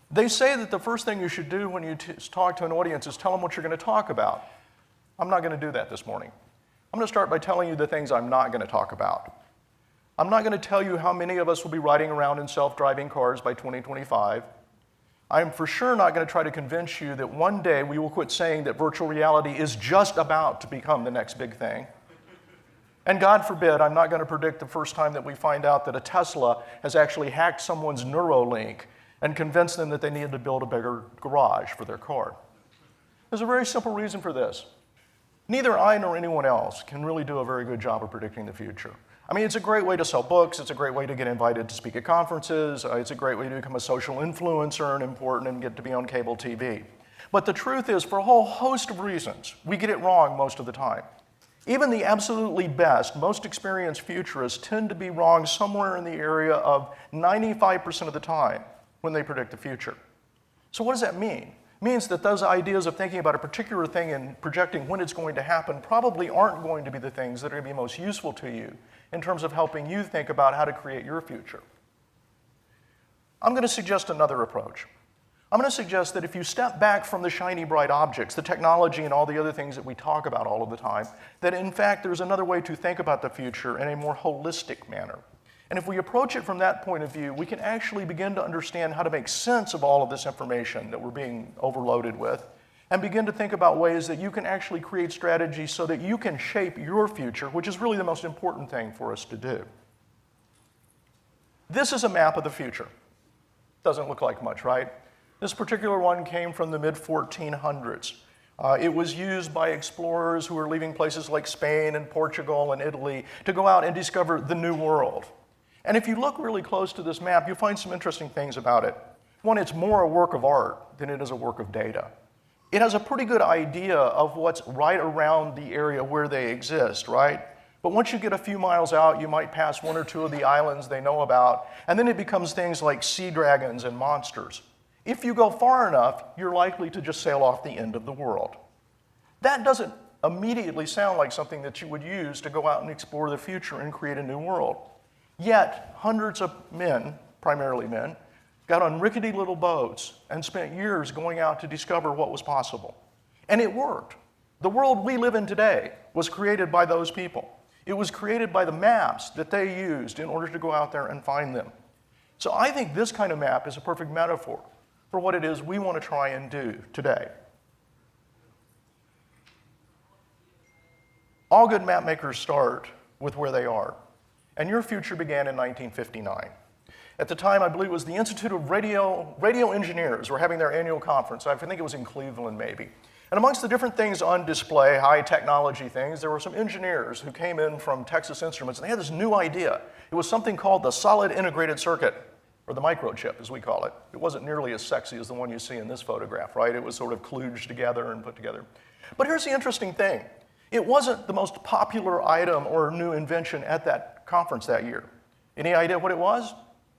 They say that the first thing you should do when you talk to an audience is tell them what you're going to talk about. I'm not going to do that this morning. I'm going to start by telling you the things I'm not going to talk about. I'm not going to tell you how many of us will be riding around in self-driving cars by 2025. I'm for sure not going to try to convince you that one day we will quit saying that virtual reality is just about to become the next big thing. And God forbid, I'm not going to predict the first time that we find out that a Tesla has actually hacked someone's Neuralink and convinced them that they needed to build a bigger garage for their car. There's a very simple reason for this. Neither I nor anyone else can really do a very good job of predicting the future. I mean, it's a great way to sell books, it's a great way to get invited to speak at conferences, it's a great way to become a social influencer and important and get to be on cable TV. But the truth is, for a whole host of reasons, we get it wrong most of the time. Even the absolutely best, most experienced futurists tend to be wrong somewhere in the area of 95% of the time when they predict the future. So what does that mean? It means that those ideas of thinking about a particular thing and projecting when it's going to happen probably aren't going to be the things that are going to be most useful to you in terms of helping you think about how to create your future. I'm going to suggest another approach. I'm going to suggest that if you step back from the shiny, bright objects, the technology and all the other things that we talk about all of the time, that in fact there's another way to think about the future in a more holistic manner. And if we approach it from that point of view, we can actually begin to understand how to make sense of all of this information that we're being overloaded with, and begin to think about ways that you can actually create strategies so that you can shape your future, which is really the most important thing for us to do. This is a map of the future. Doesn't look like much, right? This particular one came from the mid-1400s. It was used by explorers who were leaving places like Spain and Portugal and Italy to go out and discover the New World. And if you look really close to this map, you'll find some interesting things about it. One, it's more a work of art than it is a work of data. It has a pretty good idea of what's right around the area where they exist, right? But once you get a few miles out, you might pass one or two of the islands they know about, and then it becomes things like sea dragons and monsters. If you go far enough, you're likely to just sail off the end of the world. That doesn't immediately sound like something that you would use to go out and explore the future and create a new world. Yet, hundreds of men, primarily men, got on rickety little boats and spent years going out to discover what was possible. And it worked. The world we live in today was created by those people. It was created by the maps that they used in order to go out there and find them. So I think this kind of map is a perfect metaphor for what it is we want to try and do today. All good map makers start with where they are. And your future began in 1959. At the time, I believe it was the Institute of Radio Engineers were having their annual conference. I think it was in Cleveland, maybe. And amongst the different things on display, high technology things, there were some engineers who came in from Texas Instruments, and they had this new idea. It was something called the solid integrated circuit, or the microchip, as we call it. It wasn't nearly as sexy as the one you see in this photograph, right? It was sort of kludged together and put together. But here's the interesting thing. It wasn't the most popular item or new invention at that conference that year. Any idea what it was?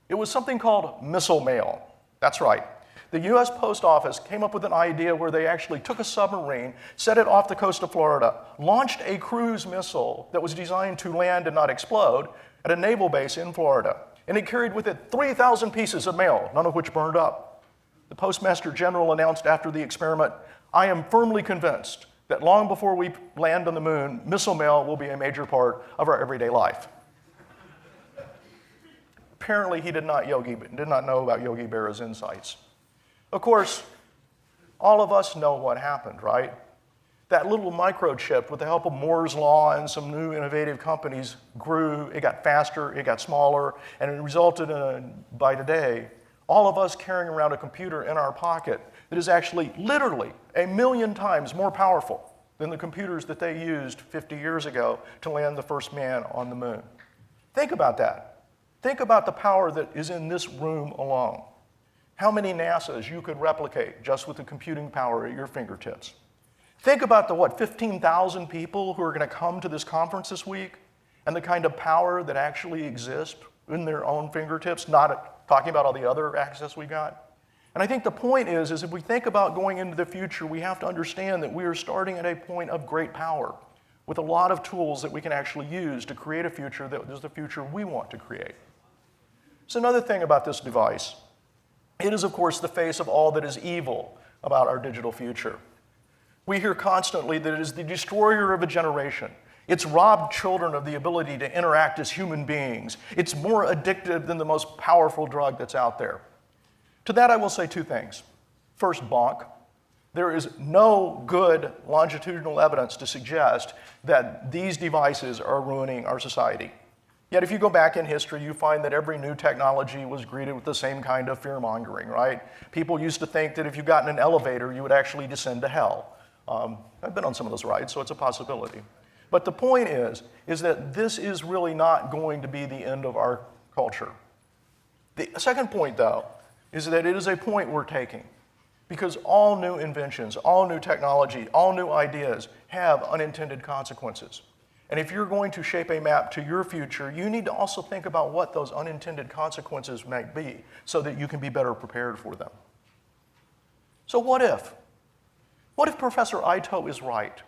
It was something called missile mail. That's right. The US Post Office came up with an idea where they actually took a submarine, set it off the coast of Florida, launched a cruise missile that was designed to land and not explode at a naval base in Florida. And it carried with it 3,000 pieces of mail, none of which burned up. The Postmaster General announced after the experiment, "I am firmly convinced that long before we land on the moon, missile mail will be a major part of our everyday life." Apparently, he did not know about Yogi Berra's insights. Of course, all of us know what happened, right? That little microchip, with the help of Moore's Law and some new innovative companies, grew, it got faster, it got smaller, and it resulted in, by today, all of us carrying around a computer in our pocket that is actually literally 1,000,000 times more powerful than the computers that they used 50 years ago to land the first man on the moon. Think about that. Think about the power that is in this room alone. How many NASAs you could replicate just with the computing power at your fingertips. Think about the, 15,000 people who are going to come to this conference this week and the kind of power that actually exists in their own fingertips, not talking about all the other access we got. And I think the point is if we think about going into the future, we have to understand that we are starting at a point of great power with a lot of tools that we can actually use to create a future that is the future we want to create. So another thing about this device, It is, of course, the face of all that is evil about our digital future. We hear constantly that it is the destroyer of a generation. It's robbed children of the ability to interact as human beings. It's more addictive than the most powerful drug that's out there. To that, I will say two things. First, bonk. There is no good longitudinal evidence to suggest that these devices are ruining our society. Yet if you go back in history, you find that every new technology was greeted with the same kind of fear-mongering, right? People used to think that if you got in an elevator, you would actually descend to hell. I've been on some of those rides, so it's a possibility. But the point is that this is really not going to be the end of our culture. The second point, though, is that it is a point we're taking, because all new inventions, all new technology, all new ideas have unintended consequences. And if you're going to shape a map to your future, you need to also think about what those unintended consequences might be so that you can be better prepared for them. So what if? What if Professor Ito is right?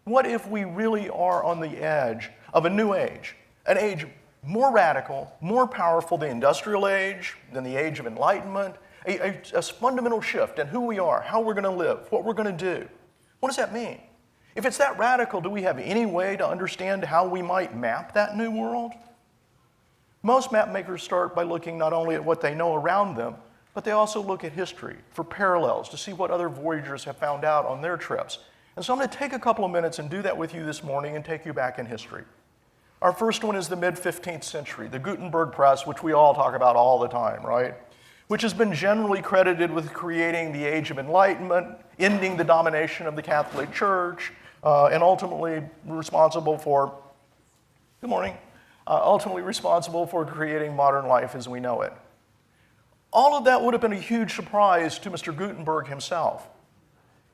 What if we really are on the edge of a new age, an age more radical, more powerful than the industrial age, than the age of enlightenment, a fundamental shift in who we are, how we're going to live, what we're going to do? What does that mean? If it's that radical, do we have any way to understand how we might map that new world? Most map makers start by looking not only at what they know around them, but they also look at history for parallels to see what other voyagers have found out on their trips. And so I'm going to take a couple of minutes and do that with you this morning and take you back in history. Our first one is the mid-15th century, the Gutenberg press, which we all talk about all the time, right? Which has been generally credited with creating the Age of Enlightenment, ending the domination of the Catholic Church, and ultimately responsible for, good morning, ultimately responsible for creating modern life as we know it. All of that would have been a huge surprise to Mr. Gutenberg himself.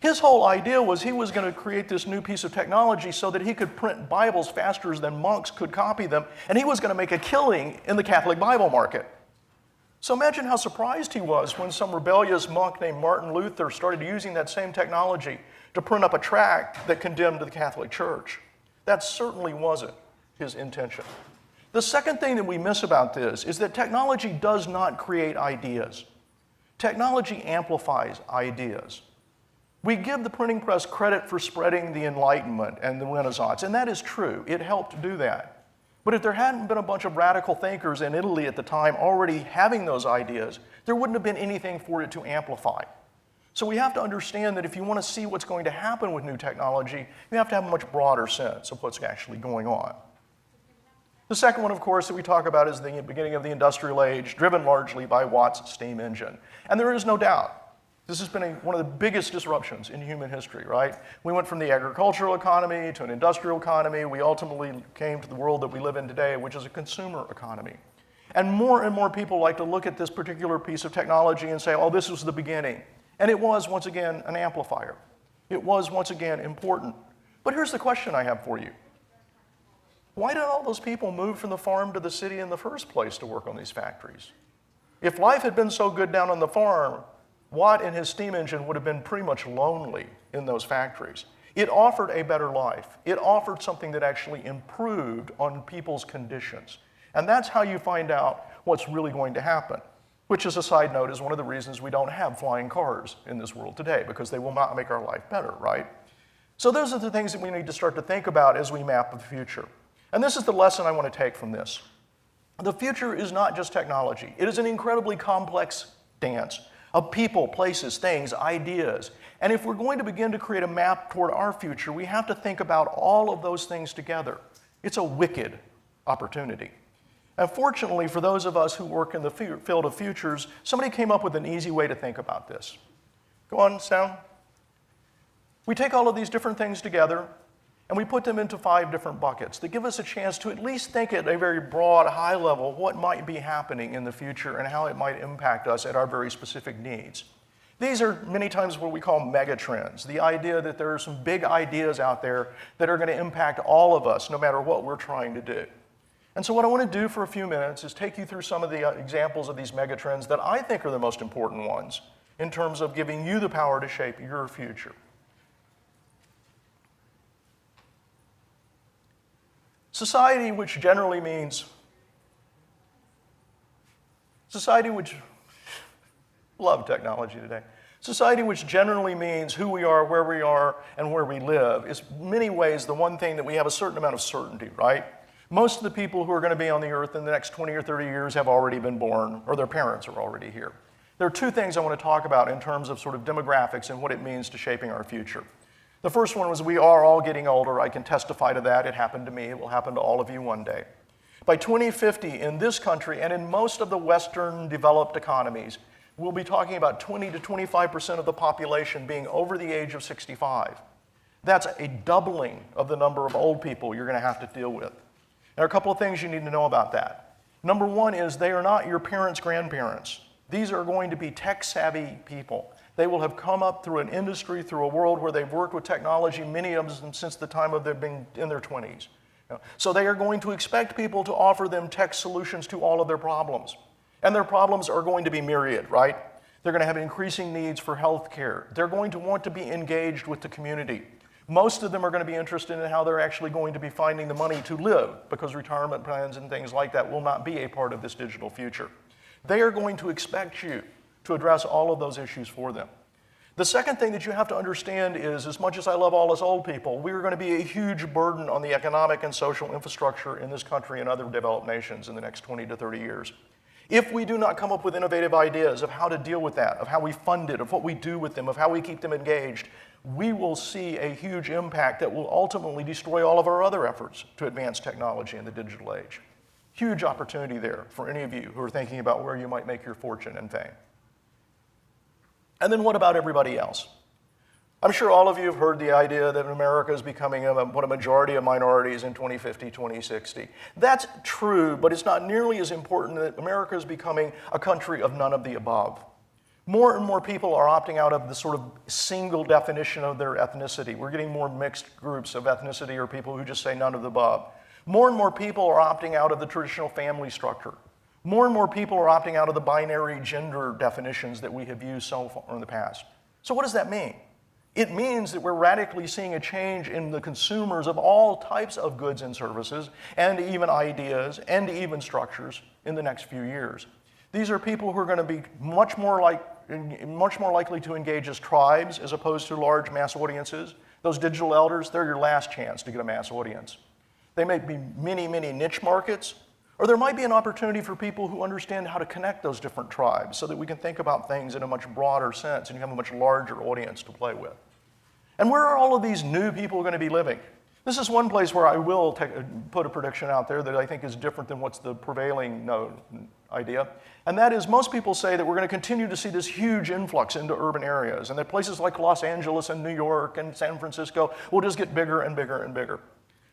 His whole idea was he was going to create this new piece of technology so that he could print Bibles faster than monks could copy them, and he was going to make a killing in the Catholic Bible market. So imagine how surprised he was when some rebellious monk named Martin Luther started using that same technology to print up a tract that condemned the Catholic Church. That certainly wasn't his intention. The second thing that we miss about this is that technology does not create ideas. Technology amplifies ideas. We give the printing press credit for spreading the Enlightenment and the Renaissance, and that is true. It helped do that. But if there hadn't been a bunch of radical thinkers in Italy at the time already having those ideas, there wouldn't have been anything for it to amplify. So we have to understand that if you want to see what's going to happen with new technology, you have to have a much broader sense of what's actually going on. The second one, of course, that we talk about is the beginning of the industrial age, driven largely by Watt's steam engine. And there is no doubt, this has been one of the biggest disruptions in human history, right? We went from the agricultural economy to an industrial economy. We ultimately came to the world that we live in today, which is a consumer economy. And more people like to look at this particular piece of technology and say, oh, this was the beginning. And it was, once again, an amplifier. It was, once again, important. But here's the question I have for you. Why did all those people move from the farm to the city in the first place to work on these factories? If life had been so good down on the farm, Watt and his steam engine would have been pretty much lonely in those factories. It offered a better life. It offered something that actually improved on people's conditions. And that's how you find out what's really going to happen, which, as a side note, is one of the reasons we don't have flying cars in this world today, because they will not make our life better, right? So those are the things that we need to start to think about as we map the future. And this is the lesson I want to take from this. The future is not just technology. It is an incredibly complex dance of people, places, things, ideas. And if we're going to begin to create a map toward our future, we have to think about all of those things together. It's a wicked opportunity. And fortunately, for those of us who work in the field of futures, somebody came up with an easy way to think about this. Go on, Sam. We take all of these different things together, and we put them into 5 different buckets that give us a chance to at least think at a very broad, high level what might be happening in the future and how it might impact us at our very specific needs. These are many times what we call megatrends, the idea that there are some big ideas out there that are going to impact all of us no matter what we're trying to do. And so what I want to do for a few minutes is take you through some of the examples of these megatrends that I think are the most important ones in terms of giving you the power to shape your future. Society, which generally means, society which, Love technology today. Society, which generally means who we are, and where we live, is in many ways the one thing that we have a certain amount of certainty, right? Most of the people who are going to be on the earth in the next 20 or 30 years have already been born, or their parents are already here. There are two things I want to talk about in terms of sort of demographics and what it means to shaping our future. The first one was we are all getting older. I can testify to that. It happened to me. It will happen to all of you one day. By 2050, in this country and in most of the Western developed economies, we'll be talking about 20 to 25% of the population being over the age of 65. That's a doubling of the number of old people you're going to have to deal with. There are a couple of things you need to know about that. Number one is they are not your parents' grandparents. These are going to be tech-savvy people. They will have come up through an industry, through a world where they've worked with technology, many of them since the time of them being in their 20s. So they are going to expect people to offer them tech solutions to all of their problems. And their problems are going to be myriad, right? They're going to have increasing needs for health care. They're going to want to be engaged with the community. Most of them are going to be interested in how they're actually going to be finding the money to live, because retirement plans and things like that will not be a part of this digital future. They are going to expect you to address all of those issues for them. The second thing that you have to understand is, as much as I love all us old people, we are going to be a huge burden on the economic and social infrastructure in this country and other developed nations in the next 20 to 30 years. If we do not come up with innovative ideas of how to deal with that, of how we fund it, of what we do with them, of how we keep them engaged, we will see a huge impact that will ultimately destroy all of our other efforts to advance technology in the digital age. Huge opportunity there for any of you who are thinking about where you might make your fortune and fame. And then what about everybody else? I'm sure all of you have heard the idea that America is becoming what a majority of minorities in 2050, 2060. That's true, but it's not nearly as important that America is becoming a country of none of the above. More and more people are opting out of the sort of single definition of their ethnicity. We're getting more mixed groups of ethnicity or people who just say none of the above. More and more people are opting out of the traditional family structure. More and more people are opting out of the binary gender definitions that we have used so far in the past. So what does that mean? It means that we're radically seeing a change in the consumers of all types of goods and services, and even ideas, and even structures in the next few years. These are people who are going to be much more likely to engage as tribes as opposed to large mass audiences. Those digital elders, they're your last chance to get a mass audience. They may be many, many niche markets, or there might be an opportunity for people who understand how to connect those different tribes so that we can think about things in a much broader sense and you have a much larger audience to play with. And where are all of these new people going to be living? This is one place where I will put a prediction out there that I think is different than what's the prevailing idea. And that is, most people say that we're going to continue to see this huge influx into urban areas, and that places like Los Angeles and New York and San Francisco will just get bigger and bigger and bigger.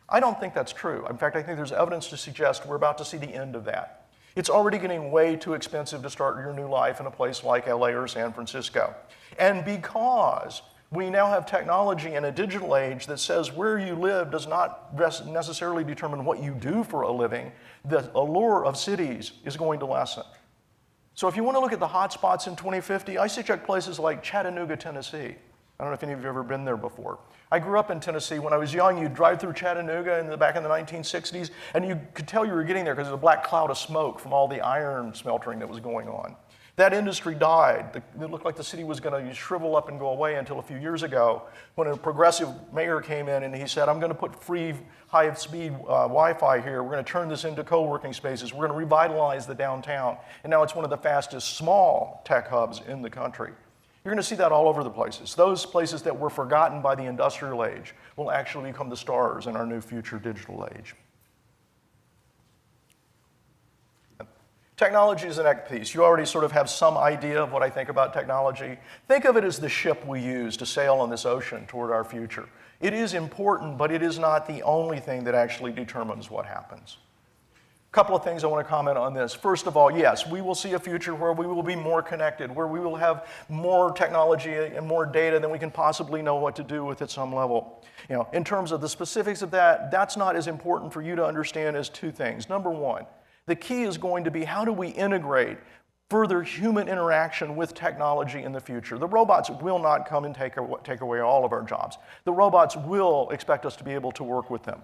I don't think that's true. In fact, I think there's evidence to suggest we're about to see the end of that. It's already getting way too expensive to start your new life in a place like LA or San Francisco. And because we now have technology in a digital age that says where you live does not necessarily determine what you do for a living, the allure of cities is going to lessen. So if you want to look at the hot spots in 2050, I suggest places like Chattanooga, Tennessee. I don't know if any of you have ever been there before. I grew up in Tennessee. When I was young, you'd drive through Chattanooga back in the 1960s, and you could tell you were getting there because there was a black cloud of smoke from all the iron smelting that was going on. That industry died. It looked like the city was going to shrivel up and go away until a few years ago when a progressive mayor came in and he said, I'm going to put free high-speed Wi-Fi here. We're going to turn this into co-working spaces. We're going to revitalize the downtown. And now it's one of the fastest small tech hubs in the country. You're going to see that all over the places. Those places that were forgotten by the industrial age will actually become the stars in our new future digital age. Technology is the next piece. You already sort of have some idea of what I think about technology. Think of it as the ship we use to sail on this ocean toward our future. It is important, but it is not the only thing that actually determines what happens. A couple of things I want to comment on this. First of all, yes, we will see a future where we will be more connected, where we will have more technology and more data than we can possibly know what to do with at some level. In terms of the specifics of that, that's not as important for you to understand as two things. Number one, the key is going to be how do we integrate further human interaction with technology in the future. The robots will not come and take away all of our jobs. The robots will expect us to be able to work with them.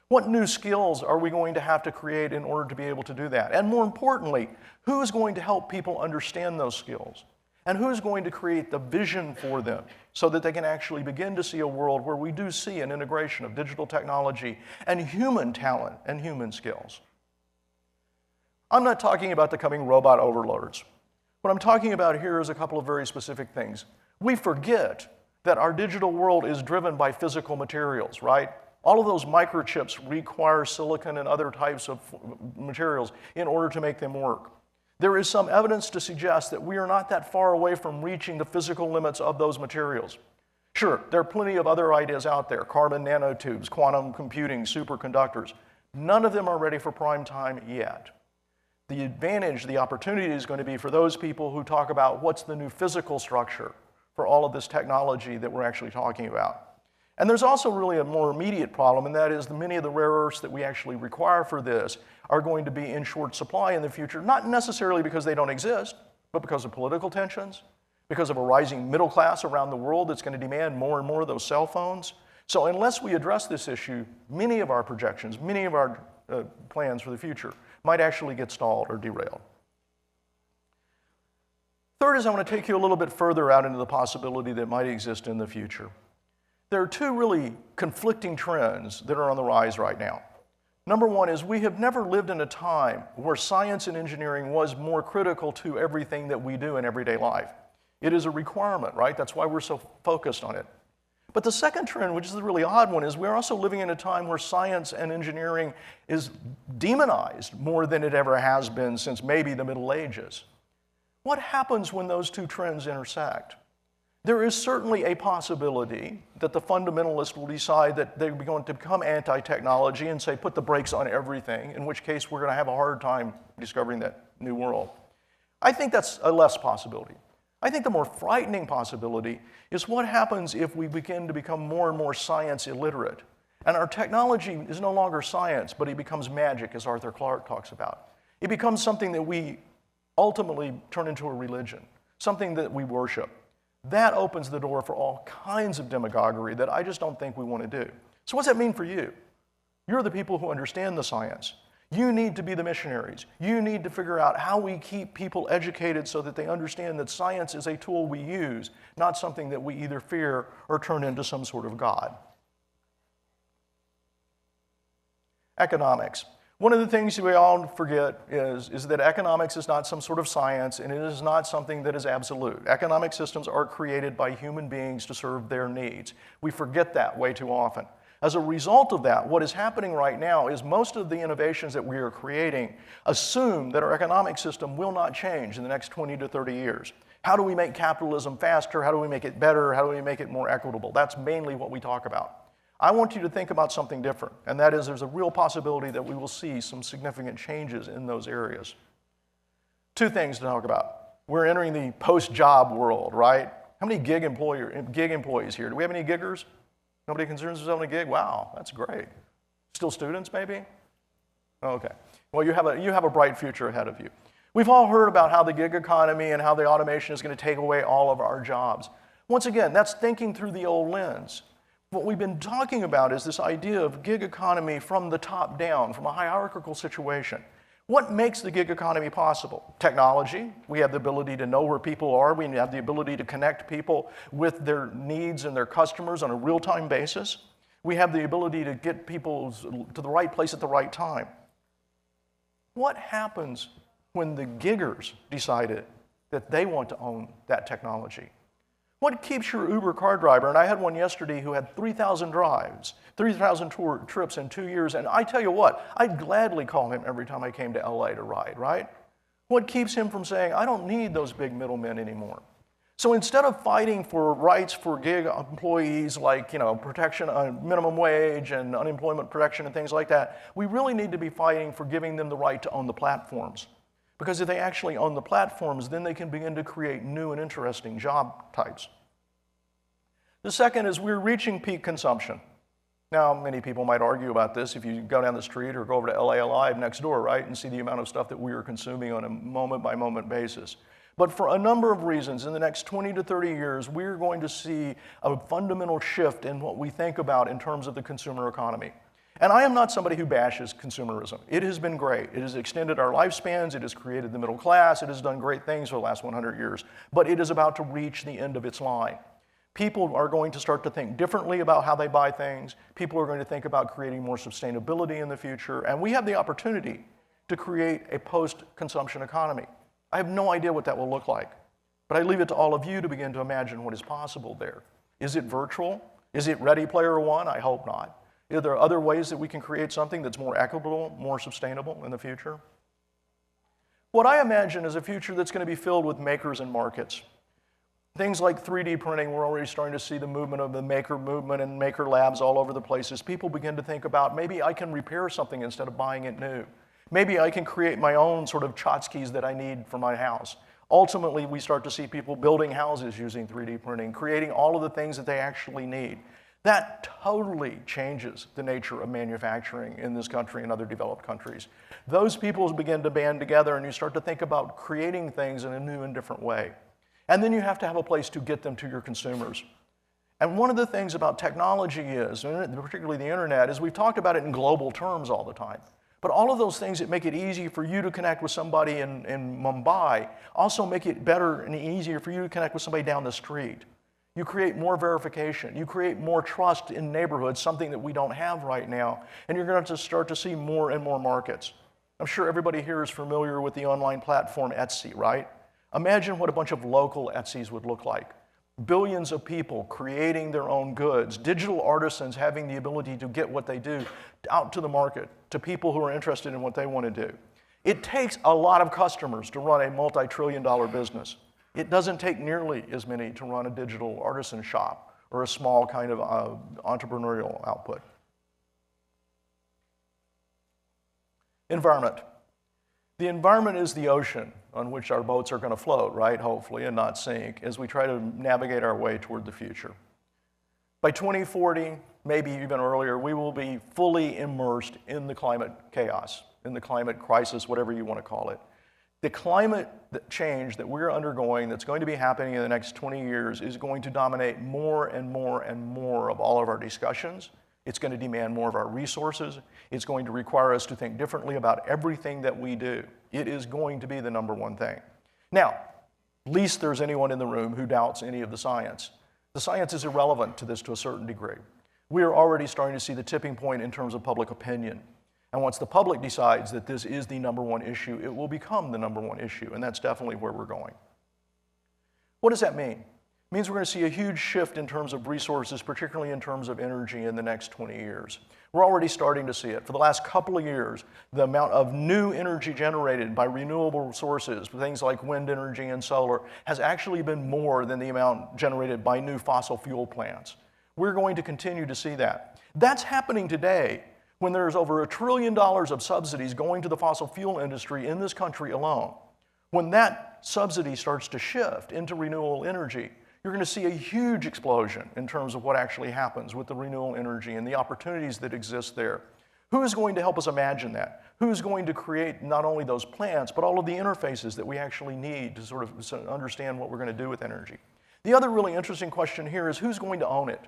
What new skills are we going to have to create in order to be able to do that? And more importantly, who is going to help people understand those skills? And who's going to create the vision for them so that they can actually begin to see a world where we do see an integration of digital technology and human talent and human skills? I'm not talking about the coming robot overlords. What I'm talking about here is a couple of very specific things. We forget that our digital world is driven by physical materials, right? All of those microchips require silicon and other types of materials in order to make them work. There is some evidence to suggest that we are not that far away from reaching the physical limits of those materials. Sure, there are plenty of other ideas out there, carbon nanotubes, quantum computing, superconductors. None of them are ready for prime time yet. The advantage, the opportunity is going to be for those people who talk about what's the new physical structure for all of this technology that we're actually talking about. And there's also really a more immediate problem, and that is that many of the rare earths that we actually require for this are going to be in short supply in the future, not necessarily because they don't exist, but because of political tensions, because of a rising middle class around the world that's going to demand more and more of those cell phones. So unless we address this issue, many of our projections, many of our plans for the future might actually get stalled or derailed. Third is I want to take you a little bit further out into the possibility that might exist in the future. There are two really conflicting trends that are on the rise right now. Number one is we have never lived in a time where science and engineering was more critical to everything that we do in everyday life. It is a requirement, right? That's why we're so focused on it. But the second trend, which is the really odd one, is we're also living in a time where science and engineering is demonized more than it ever has been since maybe the Middle Ages. What happens when those two trends intersect? There is certainly a possibility that the fundamentalists will decide that they're going to become anti-technology and say, put the brakes on everything, in which case we're going to have a hard time discovering that new world. I think that's a less possibility. I think the more frightening possibility is what happens if we begin to become more and more science illiterate. And our technology is no longer science, but it becomes magic, as Arthur Clarke talks about. It becomes something that we ultimately turn into a religion, something that we worship. That opens the door for all kinds of demagoguery that I just don't think we want to do. So what's that mean for you? You're the people who understand the science. You need to be the missionaries. You need to figure out how we keep people educated so that they understand that science is a tool we use, not something that we either fear or turn into some sort of God. Economics. One of the things we all forget is that economics is not some sort of science, and it is not something that is absolute. Economic systems are created by human beings to serve their needs. We forget that way too often. As a result of that, what is happening right now is most of the innovations that we are creating assume that our economic system will not change in the next 20 to 30 years. How do we make capitalism faster? How do we make it better? How do we make it more equitable? That's mainly what we talk about. I want you to think about something different, and that is there's a real possibility that we will see some significant changes in those areas. Two things to talk about. We're entering the post-job world, right? How many gig employees here? Do we have any giggers? Nobody considers themselves a gig? Wow, that's great. Still students, maybe? Okay. Well, you have a bright future ahead of you. We've all heard about how the gig economy and how the automation is going to take away all of our jobs. Once again, that's thinking through the old lens. What we've been talking about is this idea of gig economy from the top down, from a hierarchical situation. What makes the gig economy possible? Technology. We have the ability to know where people are. We have the ability to connect people with their needs and their customers on a real-time basis. We have the ability to get people to the right place at the right time. What happens when the giggers decided that they want to own that technology? What keeps your Uber car driver? And I had one yesterday who had 3,000 drives, 3,000 trips in 2 years. And I tell you what, I'd gladly call him every time I came to LA to ride, right? What keeps him from saying, I don't need those big middlemen anymore? So instead of fighting for rights for gig employees like, protection on minimum wage and unemployment protection and things like that, we really need to be fighting for giving them the right to own the platforms. Because if they actually own the platforms, then they can begin to create new and interesting job types. The second is we're reaching peak consumption. Now, many people might argue about this if you go down the street or go over to LA Alive next door, right, and see the amount of stuff that we are consuming on a moment-by-moment basis. But for a number of reasons, in the next 20 to 30 years, we're going to see a fundamental shift in what we think about in terms of the consumer economy. And I am not somebody who bashes consumerism. It has been great. It has extended our lifespans. It has created the middle class. It has done great things for the last 100 years. But it is about to reach the end of its line. People are going to start to think differently about how they buy things. People are going to think about creating more sustainability in the future. And we have the opportunity to create a post-consumption economy. I have no idea what that will look like. But I leave it to all of you to begin to imagine what is possible there. Is it virtual? Is it Ready Player One? I hope not. Are there other ways that we can create something that's more equitable, more sustainable in the future? What I imagine is a future that's going to be filled with makers and markets. Things like 3D printing, we're already starting to see the movement of the maker movement and maker labs all over the place as people begin to think about maybe I can repair something instead of buying it new. Maybe I can create my own sort of tchotchkes that I need for my house. Ultimately, we start to see people building houses using 3D printing, creating all of the things that they actually need. That totally changes the nature of manufacturing in this country and other developed countries. Those people begin to band together and you start to think about creating things in a new and different way. And then you have to have a place to get them to your consumers. And one of the things about technology is, and particularly the internet, is we've talked about it in global terms all the time. But all of those things that make it easy for you to connect with somebody in Mumbai also make it better and easier for you to connect with somebody down the street. You create more verification. You create more trust in neighborhoods, something that we don't have right now. And you're going to start to see more and more markets. I'm sure everybody here is familiar with the online platform Etsy, right? Imagine what a bunch of local Etsys would look like. Billions of people creating their own goods, digital artisans having the ability to get what they do out to the market, to people who are interested in what they want to do. It takes a lot of customers to run a multi-trillion-dollar business. It doesn't take nearly as many to run a digital artisan shop or a small kind of entrepreneurial output. Environment. The environment is the ocean on which our boats are going to float, right, hopefully, and not sink as we try to navigate our way toward the future. By 2040, maybe even earlier, we will be fully immersed in the climate chaos, in the climate crisis, whatever you want to call it. The climate change that we're undergoing that's going to be happening in the next 20 years is going to dominate more and more and more of all of our discussions. It's going to demand more of our resources. It's going to require us to think differently about everything that we do. It is going to be the number one thing. Now, least there's anyone in the room who doubts any of the science. The science is irrelevant to this to a certain degree. We are already starting to see the tipping point in terms of public opinion. And once the public decides that this is the number one issue, it will become the number one issue, and that's definitely where we're going. What does that mean? It means we're going to see a huge shift in terms of resources, particularly in terms of energy in the next 20 years. We're already starting to see it. For the last couple of years, the amount of new energy generated by renewable sources, things like wind energy and solar, has actually been more than the amount generated by new fossil fuel plants. We're going to continue to see that. That's happening today when there's over $1 trillion of subsidies going to the fossil fuel industry in this country alone. When that subsidy starts to shift into renewable energy, you're going to see a huge explosion in terms of what actually happens with the renewable energy and the opportunities that exist there. Who is going to help us imagine that? Who's going to create not only those plants, but all of the interfaces that we actually need to sort of understand what we're going to do with energy? The other really interesting question here is who's going to own it?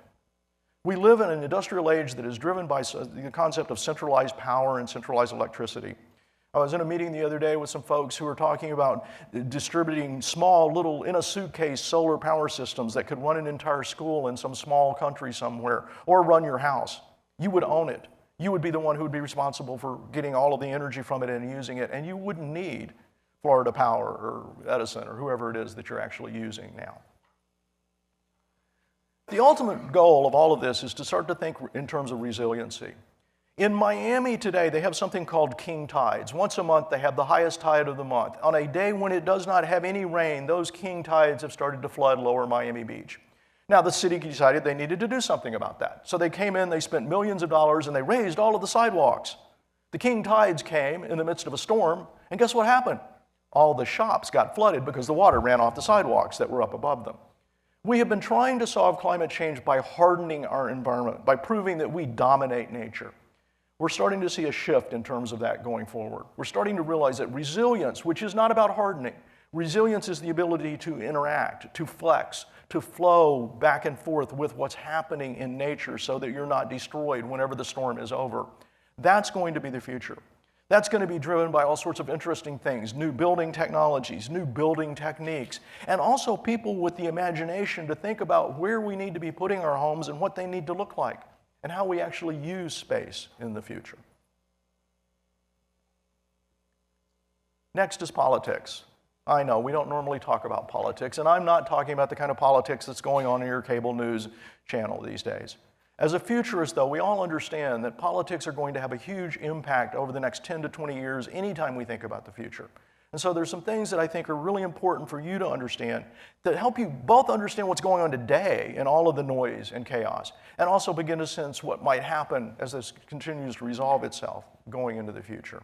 We live in an industrial age that is driven by the concept of centralized power and centralized electricity. I was in a meeting the other day with some folks who were talking about distributing small little in-a-suitcase solar power systems that could run an entire school in some small country somewhere or run your house. You would own it. You would be the one who would be responsible for getting all of the energy from it and using it, and you wouldn't need Florida Power or Edison or whoever it is that you're actually using now. The ultimate goal of all of this is to start to think in terms of resiliency. In Miami today, they have something called king tides. Once a month, they have the highest tide of the month. On a day when it does not have any rain, those king tides have started to flood lower Miami Beach. Now, the city decided they needed to do something about that. So they came in, they spent millions of dollars, and they raised all of the sidewalks. The king tides came in the midst of a storm, and guess what happened? All the shops got flooded because the water ran off the sidewalks that were up above them. We have been trying to solve climate change by hardening our environment, by proving that we dominate nature. We're starting to see a shift in terms of that going forward. We're starting to realize that resilience, which is not about hardening, Resilience is the ability to interact, to flex, to flow back and forth with what's happening in nature so that you're not destroyed whenever the storm is over. That's going to be the future. That's going to be driven by all sorts of interesting things, new building technologies, new building techniques, and also people with the imagination to think about where we need to be putting our homes and what they need to look like, and how we actually use space in the future. Next is politics. I know we don't normally talk about politics, and I'm not talking about the kind of politics that's going on in your cable news channel these days. As a futurist, though, we all understand that politics are going to have a huge impact over the next 10 to 20 years anytime we think about the future. And so there's some things that I think are really important for you to understand that help you both understand what's going on today in all of the noise and chaos, and also begin to sense what might happen as this continues to resolve itself going into the future.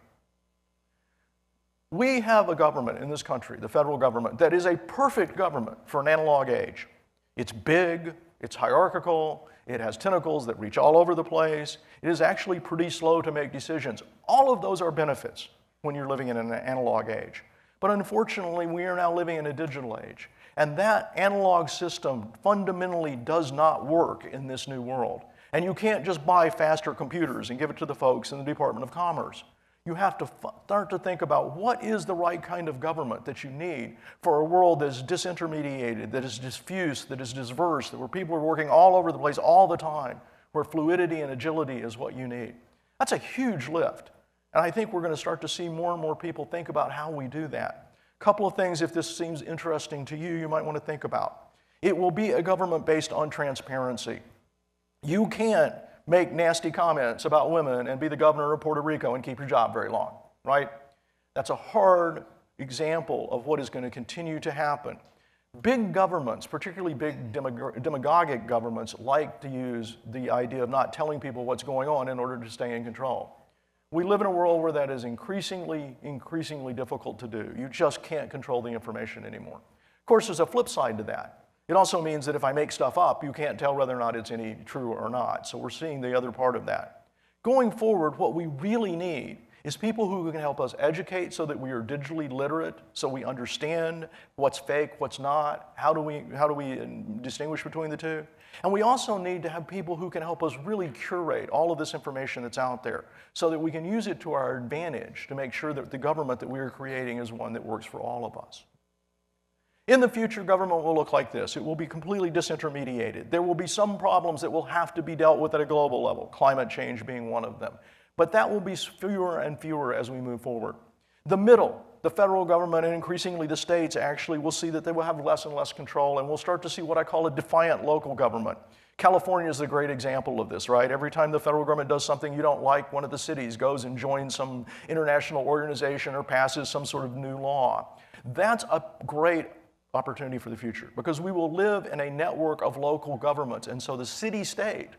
We have a government in this country, the federal government, that is a perfect government for an analog age. It's big, it's hierarchical, it has tentacles that reach all over the place. It is actually pretty slow to make decisions. All of those are benefits when you're living in an analog age. But unfortunately, we are now living in a digital age. And that analog system fundamentally does not work in this new world. And you can't just buy faster computers and give it to the folks in the Department of Commerce. You have to start to think about what is the right kind of government that you need for a world that is disintermediated, that is diffuse, that is diverse, where people are working all over the place all the time, where fluidity and agility is what you need. That's a huge lift. And I think we're going to start to see more and more people think about how we do that. A couple of things, if this seems interesting to you, you might want to think about. It will be a government based on transparency. You can't make nasty comments about women and be the governor of Puerto Rico and keep your job very long, right? That's a hard example of what is going to continue to happen. Big governments, particularly big demagogic governments, like to use the idea of not telling people what's going on in order to stay in control. We live in a world where that is increasingly difficult to do. You just can't control the information anymore. Of course, there's a flip side to that. It also means that if I make stuff up, you can't tell whether or not it's any true or not. So we're seeing the other part of that. Going forward, what we really need is people who can help us educate so that we are digitally literate, so we understand what's fake, what's not, how do we distinguish between the two. And we also need to have people who can help us really curate all of this information that's out there so that we can use it to our advantage to make sure that the government that we are creating is one that works for all of us. In the future, government will look like this. It will be completely disintermediated. There will be some problems that will have to be dealt with at a global level, climate change being one of them. But that will be fewer and fewer as we move forward. The middle, the federal government and increasingly the states actually will see that they will have less and less control, and we'll start to see what I call a defiant local government. California is a great example of this, right? Every time the federal government does something you don't like, one of the cities goes and joins some international organization or passes some sort of new law. That's a great opportunity for the future because we will live in a network of local governments, and so the city-state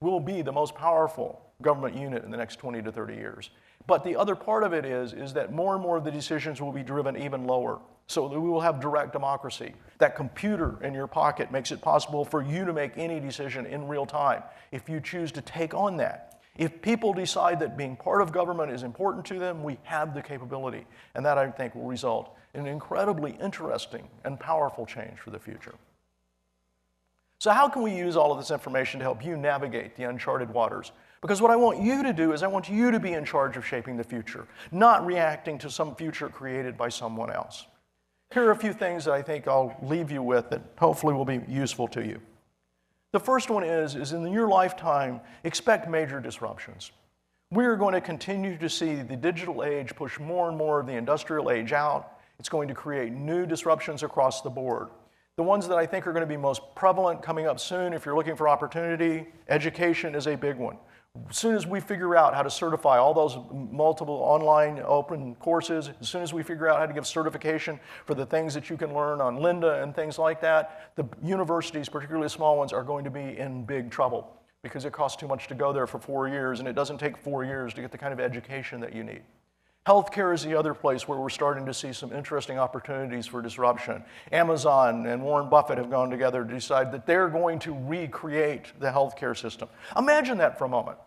will be the most powerful government unit in the next 20 to 30 years. But the other part of it is that more and more of the decisions will be driven even lower, so that we will have direct democracy. That computer in your pocket makes it possible for you to make any decision in real time if you choose to take on that. If people decide that being part of government is important to them, we have the capability, and that I think will result in an incredibly interesting and powerful change for the future. So how can we use all of this information to help you navigate the uncharted waters? Because what I want you to do is I want you to be in charge of shaping the future, not reacting to some future created by someone else. Here are a few things that I think I'll leave you with that hopefully will be useful to you. The first one is in your lifetime, expect major disruptions. We're going to continue to see the digital age push more and more of the industrial age out. It's going to create new disruptions across the board. The ones that I think are going to be most prevalent coming up soon, if you're looking for opportunity, education is a big one. As soon as we figure out how to certify all those multiple online open courses, as soon as we figure out how to give certification for the things that you can learn on Lynda and things like that, the universities, particularly small ones, are going to be in big trouble because it costs too much to go there for 4 years, and it doesn't take 4 years to get the kind of education that you need. Healthcare is the other place where we're starting to see some interesting opportunities for disruption. Amazon and Warren Buffett have gone together to decide that they're going to recreate the healthcare system. Imagine that for a moment.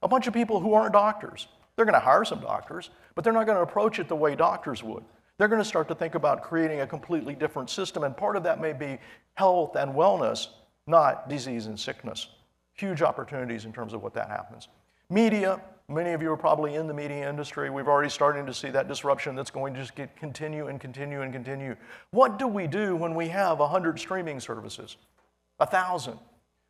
A bunch of people who aren't doctors. They're going to hire some doctors, but they're not going to approach it the way doctors would. They're going to start to think about creating a completely different system, and part of that may be health and wellness, not disease and sickness. Huge opportunities in terms of what that happens. Media, many of you are probably in the media industry. We've already starting to see that disruption that's going to just continue and continue and continue. What do we do when we have 100 streaming services? 1,000?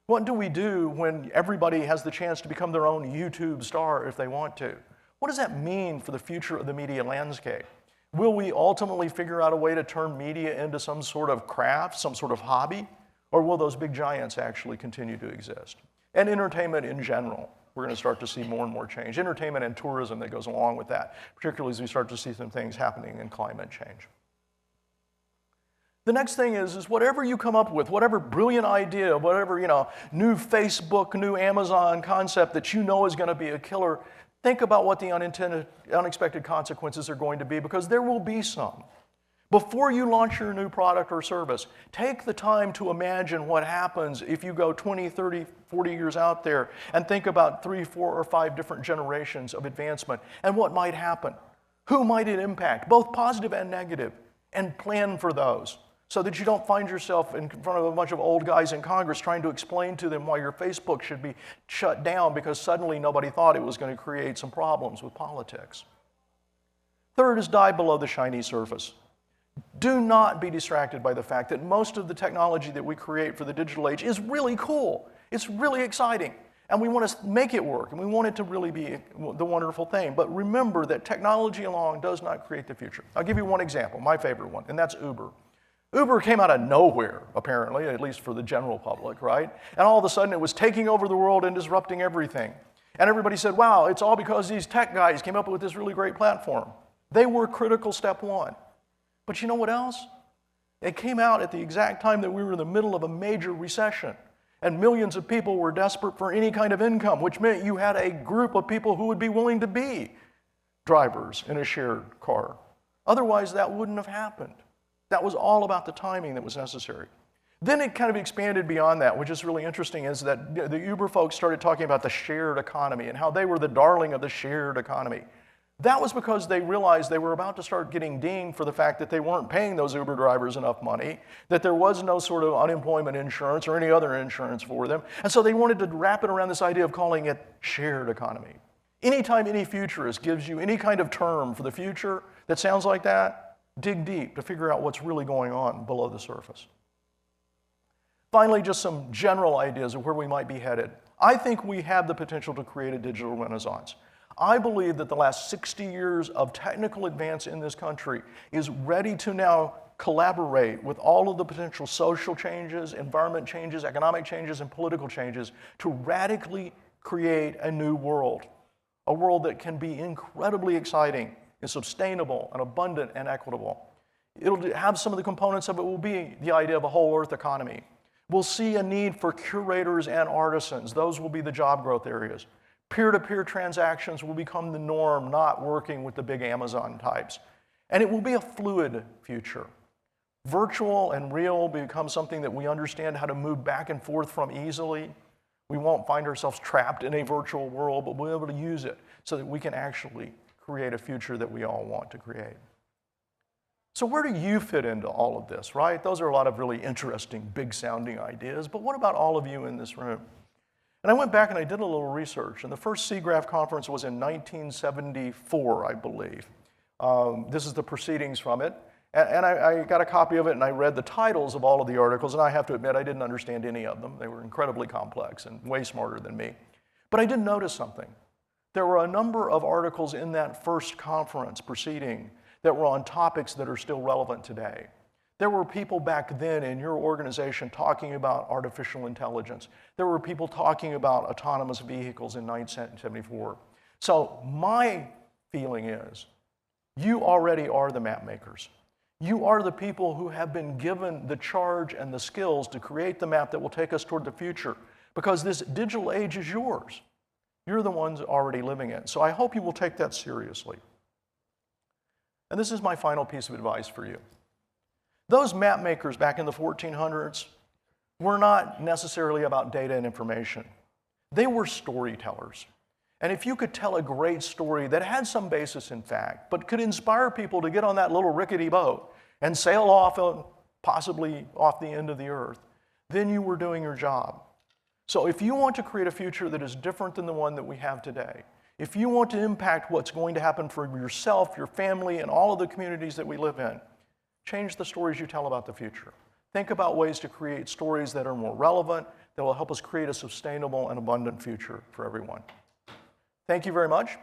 What do we do when everybody has the chance to become their own YouTube star if they want to? What does that mean for the future of the media landscape? Will we ultimately figure out a way to turn media into some sort of craft, some sort of hobby? Or will those big giants actually continue to exist? And entertainment in general, we're going to start to see more and more change. Entertainment and tourism that goes along with that, particularly as we start to see some things happening in climate change. The next thing is whatever you come up with, whatever brilliant idea, whatever new Facebook, new Amazon concept that you know is going to be a killer, think about what the unexpected consequences are going to be, because there will be some. Before you launch your new product or service, take the time to imagine what happens if you go 20, 30, 40 years out there and think about 3, 4, or 5 different generations of advancement and what might happen. Who might it impact, both positive and negative, and plan for those so that you don't find yourself in front of a bunch of old guys in Congress trying to explain to them why your Facebook should be shut down because suddenly nobody thought it was going to create some problems with politics. Third is dive below the shiny surface. Do not be distracted by the fact that most of the technology that we create for the digital age is really cool. It's really exciting. And we want to make it work, and we want it to really be the wonderful thing. But remember that technology alone does not create the future. I'll give you one example, my favorite one, and that's Uber. Uber came out of nowhere, apparently, at least for the general public, right? And all of a sudden it was taking over the world and disrupting everything. And everybody said, wow, it's all because these tech guys came up with this really great platform. They were critical step one. But you know what else? It came out at the exact time that we were in the middle of a major recession. And millions of people were desperate for any kind of income, which meant you had a group of people who would be willing to be drivers in a shared car. Otherwise, that wouldn't have happened. That was all about the timing that was necessary. Then it kind of expanded beyond that, which is really interesting, is that the Uber folks started talking about the shared economy and how they were the darling of the shared economy. That was because they realized they were about to start getting dinged for the fact that they weren't paying those Uber drivers enough money, that there was no sort of unemployment insurance or any other insurance for them. And so they wanted to wrap it around this idea of calling it shared economy. Anytime any futurist gives you any kind of term for the future that sounds like that, dig deep to figure out what's really going on below the surface. Finally, just some general ideas of where we might be headed. I think we have the potential to create a digital renaissance. I believe that the last 60 years of technical advance in this country is ready to now collaborate with all of the potential social changes, environment changes, economic changes, and political changes to radically create a new world. A world that can be incredibly exciting, and sustainable, and abundant, and equitable. It'll have some of the components of it will be the idea of a whole earth economy. We'll see a need for curators and artisans. Those will be the job growth areas. Peer-to-peer transactions will become the norm, not working with the big Amazon types. And it will be a fluid future. Virtual and real will become something that we understand how to move back and forth from easily. We won't find ourselves trapped in a virtual world, but we'll be able to use it so that we can actually create a future that we all want to create. So where do you fit into all of this, right? Those are a lot of really interesting, big-sounding ideas, but what about all of you in this room? And I went back and I did a little research, and the first SIGGRAPH conference was in 1974, I believe. This is the proceedings from it, and I got a copy of it, and I read the titles of all of the articles, and I have to admit I didn't understand any of them. They were incredibly complex and way smarter than me. But I did notice something. There were a number of articles in that first conference proceeding that were on topics that are still relevant today. There were people back then in your organization talking about artificial intelligence. There were people talking about autonomous vehicles in 1974. So my feeling is, you already are the map makers. You are the people who have been given the charge and the skills to create the map that will take us toward the future, because this digital age is yours. You're the ones already living it. So I hope you will take that seriously. And this is my final piece of advice for you. Those map makers back in the 1400s were not necessarily about data and information. They were storytellers. And if you could tell a great story that had some basis in fact, but could inspire people to get on that little rickety boat and sail off, possibly off the end of the earth, then you were doing your job. So if you want to create a future that is different than the one that we have today, if you want to impact what's going to happen for yourself, your family, and all of the communities that we live in, change the stories you tell about the future. Think about ways to create stories that are more relevant, that will help us create a sustainable and abundant future for everyone. Thank you very much.